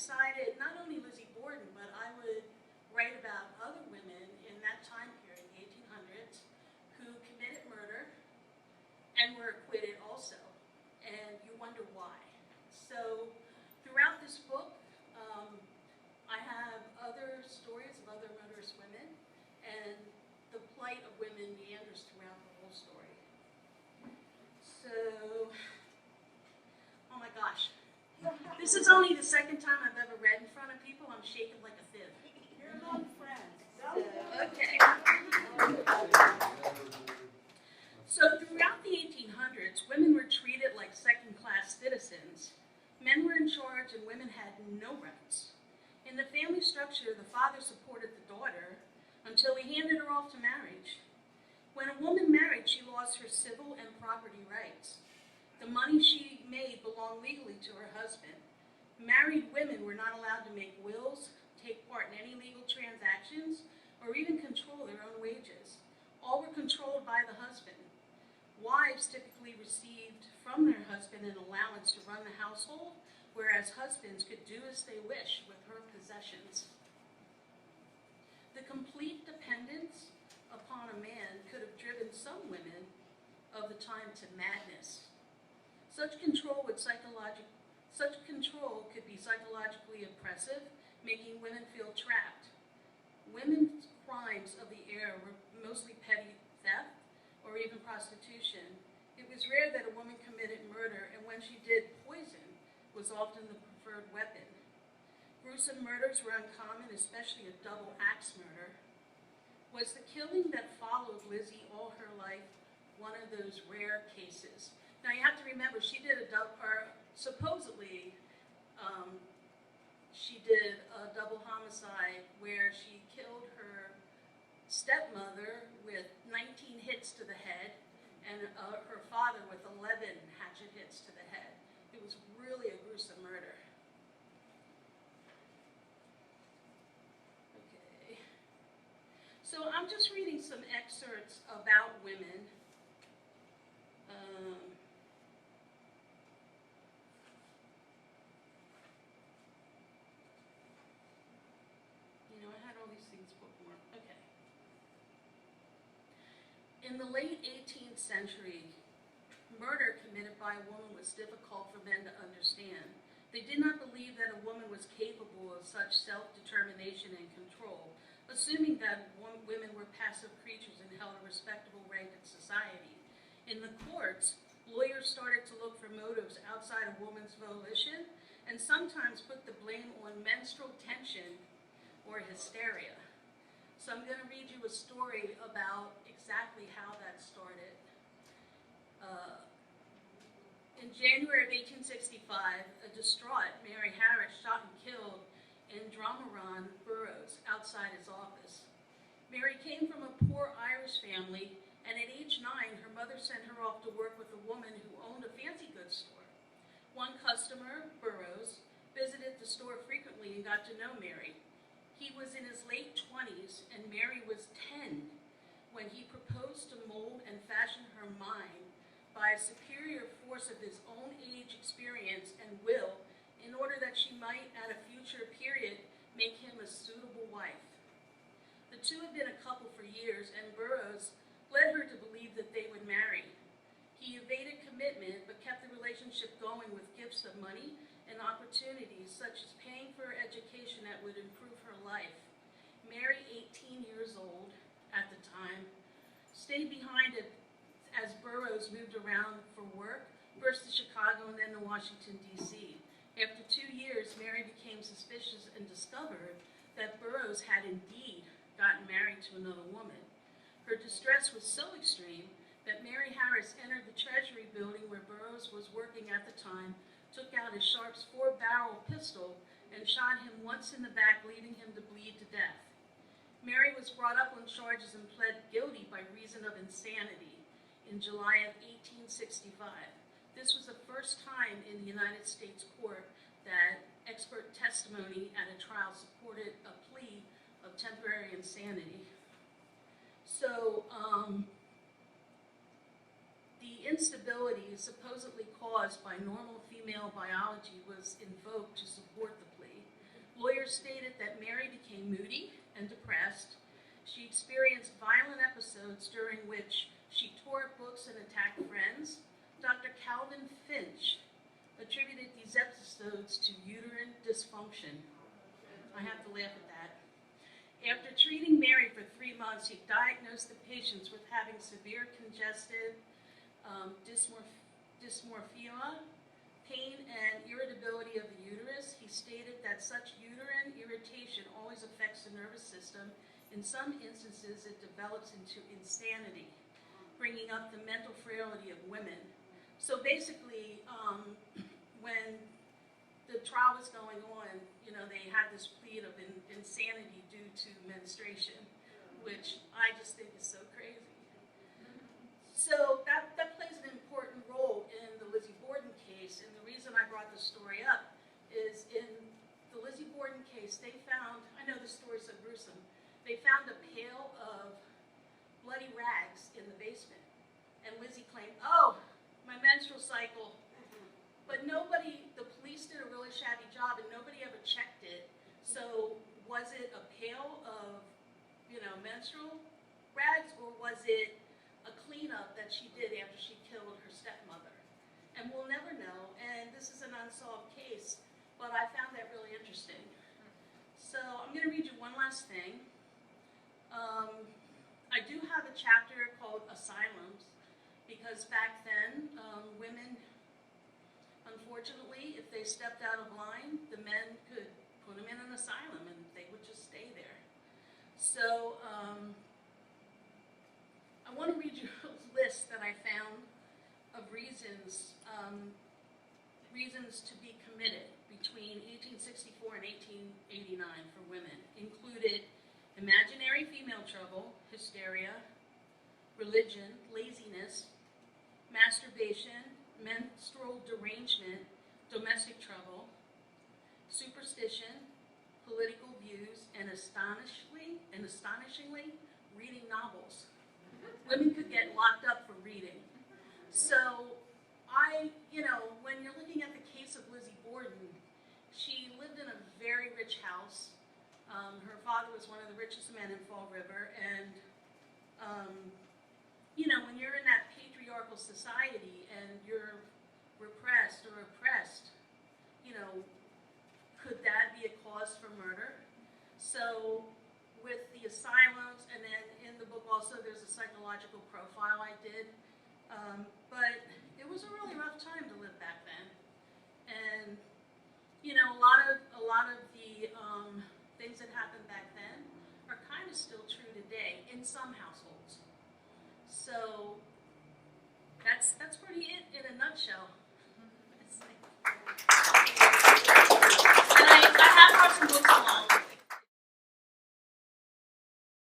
decided not only Lizzie Borden, but I would write about other women in that time period, the 1800s, who committed murder and were acquitted also. And you wonder why. So throughout this book, I have other stories of other murderous women, and the plight of women meanders throughout the whole story. So, oh my gosh. This is only the second time I've ever read in front of people. I'm shaking like a fib. You're among friends. Okay. So throughout the 1800s, women were treated like second-class citizens. Men were in charge and women had no rights. In the family structure, the father supported the daughter until he handed her off to marriage. When a woman married, she lost her civil and property rights. The money she made belonged legally to her husband. Married women were not allowed to make wills, take part in any legal transactions, or even control their own wages. All were controlled by the husband. Wives typically received from their husband an allowance to run the household, whereas husbands could do as they wish with her possessions. The complete dependence upon a man could have driven some women of the time to madness. Such control could be psychologically oppressive, making women feel trapped. Women's crimes of the era were mostly petty theft or even prostitution. It was rare that a woman committed murder, and when she did, poison was often the preferred weapon. Gruesome murders were uncommon, especially a double axe murder. Was the killing that followed Lizzie all her life one of those rare cases? Now you have to remember, she did supposedly, she did a double homicide where she killed her stepmother with 19 hits to the head and her father with 11 hatchet hits to the head. It was really a gruesome murder. Okay. So I'm just reading some excerpts about women. I had all these things bookmarked. Okay. In the late 18th century, murder committed by a woman was difficult for men to understand. They did not believe that a woman was capable of such self-determination and control, assuming that women were passive creatures and held a respectable rank in society. In the courts, lawyers started to look for motives outside a woman's volition and sometimes put the blame on menstrual tension or hysteria. So I'm going to read you a story about exactly how that started. In January of 1865, a distraught Mary Harris shot and killed in Dromorane, Burroughs, outside his office. Mary came from a poor Irish family, and at age 9, her mother sent her off to work with a woman who owned a fancy goods store. One customer, Burroughs, visited the store frequently and got to know Mary. He was in his late 20s, and Mary was 10 when he proposed to mold and fashion her mind by a superior force of his own age, experience, and will in order that she might, at a future period, make him a suitable wife. The two had been a couple for years, and Burroughs led her to believe that they would marry. He evaded commitment, but kept the relationship going with gifts of money and opportunities, such as paying for her education that would improve her life. Mary, 18 years old at the time, stayed behind as Burroughs moved around for work, first to Chicago and then to Washington, D.C. After 2 years, Mary became suspicious and discovered that Burroughs had indeed gotten married to another woman. Her distress was so extreme that Mary Harris entered the Treasury building where Burroughs was working at the time, took out his Sharp's 4-barrel pistol, and shot him once in the back, leaving him to bleed to death. Mary was brought up on charges and pled guilty by reason of insanity in July of 1865. This was the first time in the United States court that expert testimony at a trial supported a plea of temporary insanity. So, the instability supposedly caused by normal female biology was invoked to support the plea. lawyer stated that Mary became moody and depressed. She experienced violent episodes during which she tore up books and attacked friends. Dr. Calvin Finch attributed these episodes to uterine dysfunction. I have to laugh at that. After treating Mary for 3 months, he diagnosed the patients with having severe congestive dysmorphia, pain, and irritability of the uterus. He stated that such uterine irritation always affects the nervous system. In some instances, it develops into insanity, bringing up the mental frailty of women. So basically, when the trial was going on, they had this plea of insanity due to menstruation, which I just think is so crazy. So that plays an important role in the Lizzie Borden case, and the reason I brought this story up is in the Lizzie Borden case, they found, I know this story's so gruesome, they found a pail of bloody rags in the basement, and Lizzie claimed, oh, my menstrual cycle. But nobody, the police did a really shabby job and nobody ever checked it. So was it a pail of, menstrual rags, or was it a cleanup that she did after she killed her stepmother? And we'll never know, and this is an unsolved case, but I found that really interesting. So I'm going to read you one last thing. I do have a chapter called Asylums, because back then, women, unfortunately, if they stepped out of line, the men could put them in an asylum and they would just stay there. So I want to read you a list that I found of reasons to be committed between 1864 and 1889 for women. Included imaginary female trouble, hysteria, religion, laziness, masturbation, menstrual derangement, domestic trouble, superstition, political views, and astonishingly, reading novels. Women could get locked up for reading. So when you're looking at the case of Lizzie Borden, she lived in a very rich house. Her father was one of the richest men in Fall River, and when you're in that patriarchal society and you're repressed or oppressed, could that be a cause for murder? So with the asylums, and then in the book also there's a psychological profile I did, but it was a really rough time to live back then. And a lot of the things that happened back then are kind of still true today in some households. So